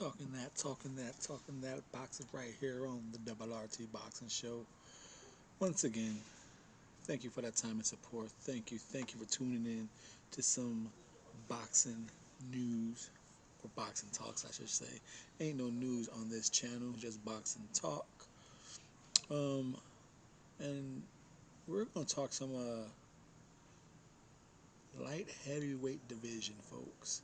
talking that boxing right here on the Double RT Boxing Show. Once again, thank you for that time and support. Thank you for tuning in to some boxing news or boxing talks, I should say. Ain't no news on this channel, just boxing talk. Um, and we're gonna talk some light heavyweight division, folks.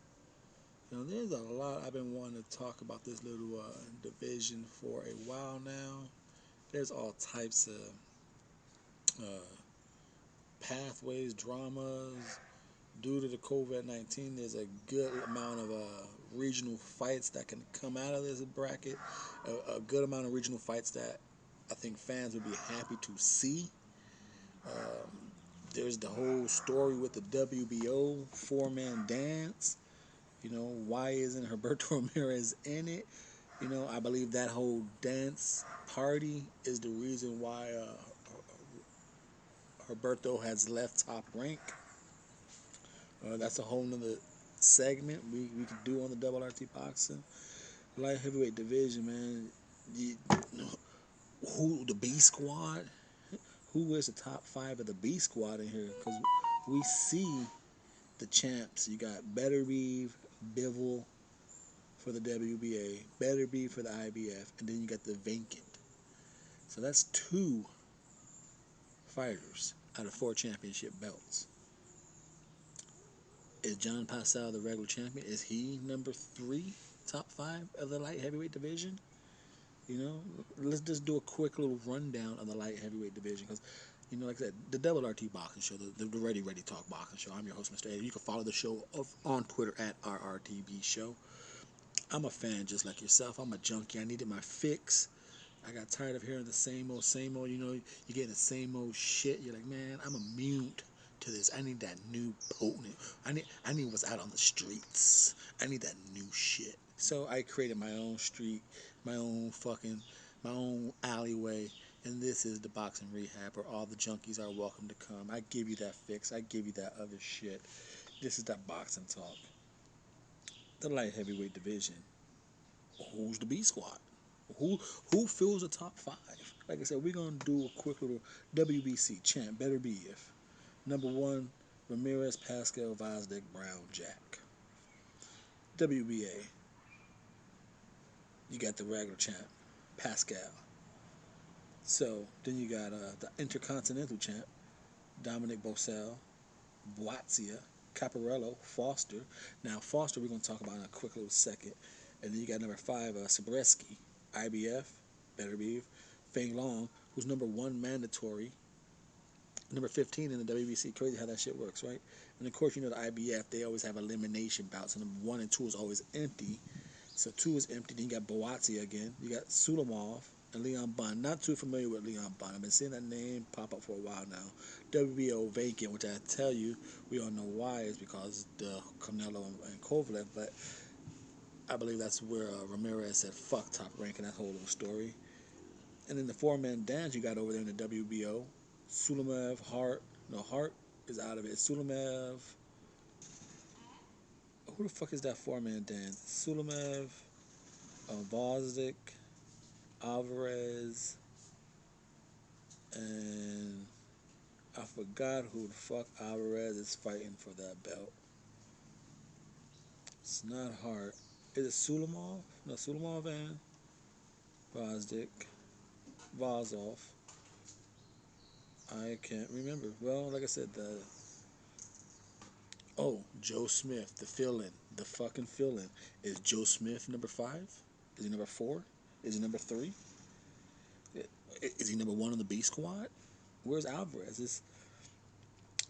Now, there's a lot I've been wanting to talk about this little division for a while now. There's all types of pathways, dramas. Due to the COVID-19, there's a good amount of regional fights that can come out of this bracket. A good amount of regional fights that I think fans would be happy to see. There's the whole story with the WBO four-man dance. Why isn't Roberto Ramirez in it? I believe that whole dance party is the reason why Roberto has left Top Rank. That's a whole nother segment we could do on the Double RT Boxing. Light heavyweight division, man. Who the B squad? Who is the top five of the B squad in here? Because we see the champs. You got Betterbeeve, Bivol for the WBA, Betterbeeve for the IBF, and then you got the vacant. So that's two fighters out of 4 championship belts. Is John Pascal the regular champion? Is he number 3, top 5 of the light heavyweight division? Let's just do a quick little rundown of the light heavyweight division because, like I said, the Double RT Boxing Show, the Ready Talk Boxing Show. I'm your host, Mr.A. You can follow the show on Twitter at RRTB Show. I'm a fan just like yourself. I'm a junkie. I needed my fix. I got tired of hearing the same old. You're getting the same old shit. You're like, man, I'm immune to this. I need that new potent. I need what's out on the streets. I need that new shit. So I created my own street, my own alleyway, and this is the boxing rehab where all the junkies are welcome to come. I give you that fix. I give you that other shit. This is that boxing talk. The light heavyweight division. Who's the B squad? Who fills the top 5? Like I said, we're gonna do a quick little WBC champ. Betterbeeve. Number 1, Ramirez, Pascal, Vosdick, Brown, Jack. WBA. You got the regular champ, Pascal. So then you got the Intercontinental champ, Dominic Bosel, Boazia, Caparello, Foster. Now Foster we're gonna talk about in a quick little second. And then you got number 5, Sabreski, IBF, Betterbeeve, Feng Long, who's number 1 mandatory, number 15 in the WBC. Crazy how that shit works, right? And of course, the IBF, they always have elimination bouts, and number 1 and 2 is always empty. So 2 is empty. Then you got Boazia again. You got Sulamov and Leon Bunn. Not too familiar with Leon Bunn. I've been seeing that name pop up for a while now. WBO vacant, which I tell you, we all know why, is because the Canelo and Kovalev, but I believe that's where Ramirez said, fuck Top Rank, and that whole little story. And then the 4-man dance you got over there in the WBO, Sulamev, Hart is out of it. Sulamev, who the fuck is that 4-man dance? Sulamev, Vosdick, Alvarez, and I forgot who the fuck Alvarez is fighting for that belt. It's not Hart. Is it Sulamov? No, Sulamov and Vosdick. Vazov. I can't remember. Well, like I said, Joe Smith, the fill-in, the fucking fill-in. Is Joe Smith number 5? Is he number 4? Is he number 3? Is he number 1 on the B squad? Where's Alvarez?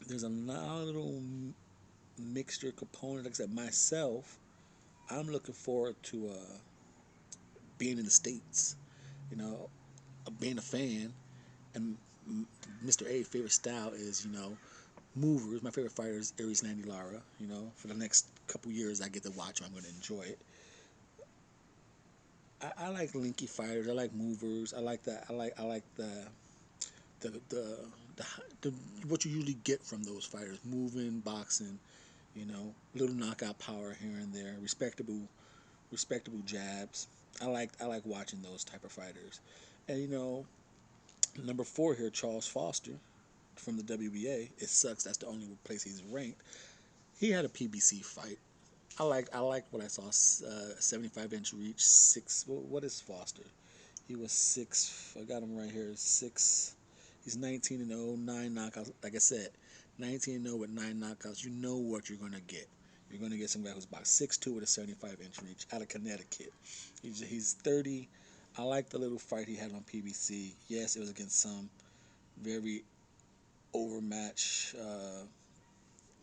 There's a little mixture component. Like I said, myself, I'm looking forward to being in the States. Being a fan, and Mr.A favorite style is, movers. My favorite fighter is Aries Landy Lara. For the next couple years, I get to watch him. I'm going to enjoy it. I like linky fighters. I like movers. I like that. I like the what you usually get from those fighters: moving, boxing. Little knockout power here and there. Respectable respectable jabs. I like watching those type of fighters. And number four here, Charles Foster from the WBA. It sucks that's the only place he's ranked. He had a PBC fight. I like what I saw. 75-inch reach, six. What is Foster? He was six. I got him right here. Six. He's 19-0, nine knockouts. Like I said, 19-0 with nine knockouts. You know what you're gonna get. You're gonna get some guy who's about 6'2" with a 75-inch reach out of Connecticut. He's 30. I like the little fight he had on PBC. Yes, it was against some very overmatched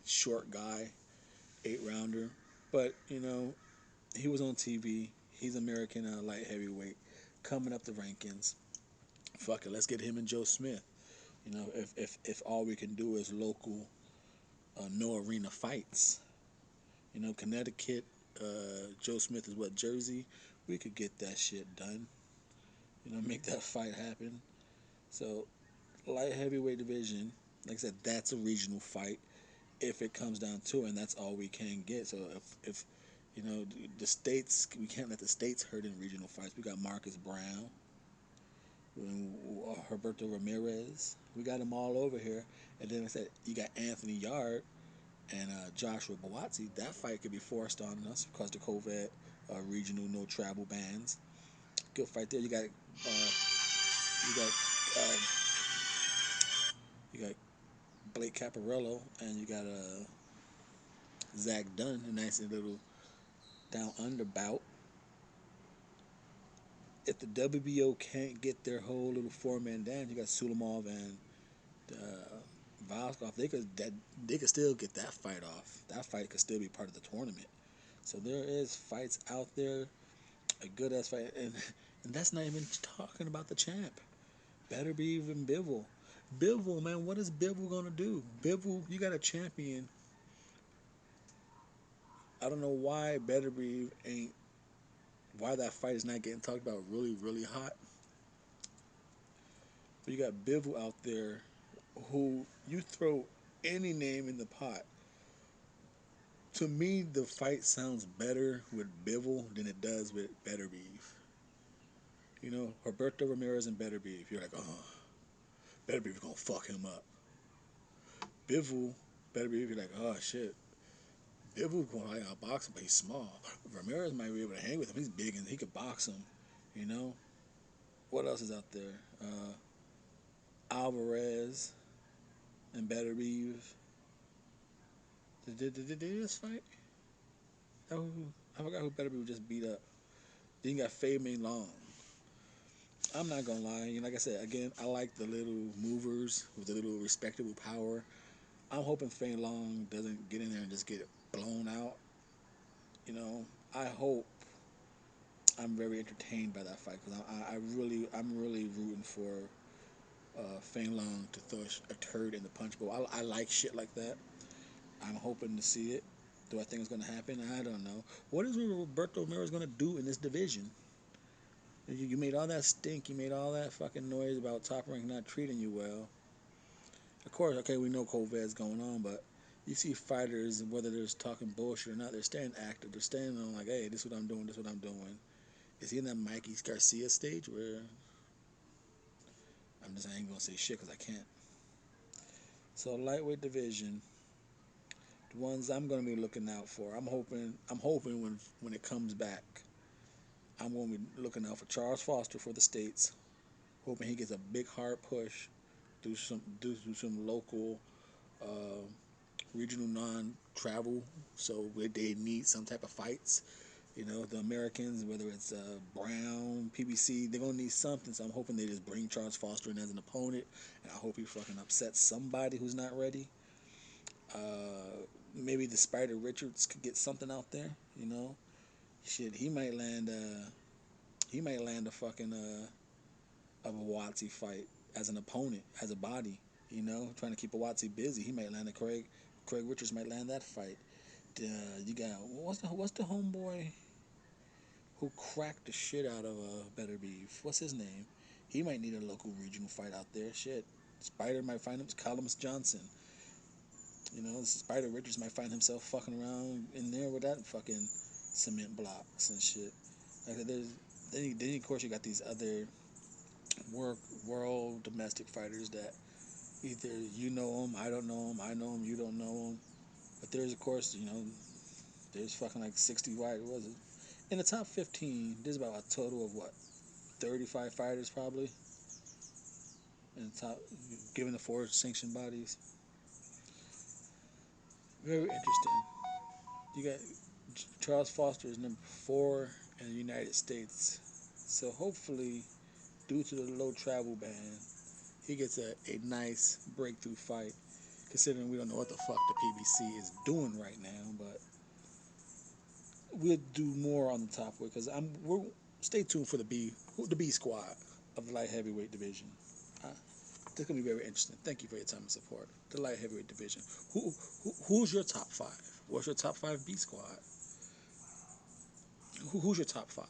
short guy, 8 rounder. But he was on TV. He's American light heavyweight, coming up the rankings. Fuck it, let's get him and Joe Smith. If all we can do is local, no arena fights. Connecticut, Joe Smith is what, Jersey. We could get that shit done. Make that fight happen. So light heavyweight division, like I said, that's a regional fight if it comes down to it, and that's all we can get. So if the states, we can't let the states hurt in regional fights. We got Marcus Brown, Herberto Ramirez. We got them all over here. And then I said you got Anthony Yard and Joshua Buatsi. That fight could be forced on us because the COVID regional no travel bans. Good fight there. You got uh, you got Blake Caparello and you got Zach Dunn, a nice little down under bout. If the WBO can't get their whole little 4-man down, you got Sulimov and Voskov. They could still get that fight off. That fight could still be part of the tournament. So there is fights out there, a good ass fight, and that's not even talking about the champ. Better be even Bivol. Bivol, man, what is Bivol gonna do? Bivol, you got a champion. I don't know why Better be ain't why that fight is not getting talked about really, really hot. But you got Bivol out there who you throw any name in the pot. To me, the fight sounds better with Bivol than it does with Better Beef. Roberto Ramirez and Better Beef. You're like, oh, Better Beef gonna fuck him up. Bivol, Better Beef. You're like, oh shit. Bivol gonna like outbox him, but he's small. Ramirez might be able to hang with him. He's big and he could box him. You know. What else is out there? Alvarez and Better Beef. Did they just fight? Oh, I forgot who Better Beef just beat up. Then you got Fei Mei Long. I'm not gonna lie, like I said, again, I like the little movers with the little respectable power. I'm hoping Fei Long doesn't get in there and just get blown out. You know, I hope I'm very entertained by that fight because I'm really rooting for Fei Long to throw a turd in the punch bowl. I like shit like that. I'm hoping to see it. Do I think it's gonna happen? I don't know. What is Roberto Ramirez gonna do in this division? You made all that stink. You made all that fucking noise about Top Rank not treating you well. Of course, okay, we know COVID's going on, but you see fighters, whether they're talking bullshit or not, they're staying active. They're staying on like, hey, this is what I'm doing. This is what I'm doing. Is he in that Mikey Garcia stage where I ain't gonna say shit because I can't. So lightweight division, the ones I'm gonna be looking out for. I'm hoping when it comes back, I'm gonna be looking out for Charles Foster for the states. Hoping he gets a big hard push, do some local uh, regional non-travel, so they need some type of fights. The Americans, whether it's Brown, PBC, they're gonna need something. So I'm hoping they just bring Charles Foster in as an opponent, and I hope he fucking upsets somebody who's not ready. Maybe the Spider Richards could get something out there. Shit, he might land. A fucking a Buatsi fight as an opponent, as a body. Trying to keep Buatsi busy. He might land a Craig. Craig Richards might land that fight. You got what's the homeboy who cracked the shit out of Better Beef? What's his name? He might need a local regional fight out there. Shit, Spider might find him. Columbus Johnson. Spider Richards might find himself fucking around in there with that fucking cement blocks and shit. Like there's then of course you got these other work world domestic fighters that either you know them, I don't know them, I know them, you don't know them. But there's of course there's fucking like 60 white was it in the top 15. There's about a total of what 35 fighters probably in the top, given the four sanctioned bodies. Very interesting. You got Charles Foster is number 4 in the United States. So hopefully, due to the low travel ban, he gets a nice breakthrough fight. Considering we don't know what the fuck the PBC is doing right now, but we'll do more on the topic because stay tuned for the B squad of the light heavyweight division. Uh, this is gonna be very interesting. Thank you for your time and support. The light heavyweight division. Who's your top 5? What's your top 5 B squad? Who's your top 5?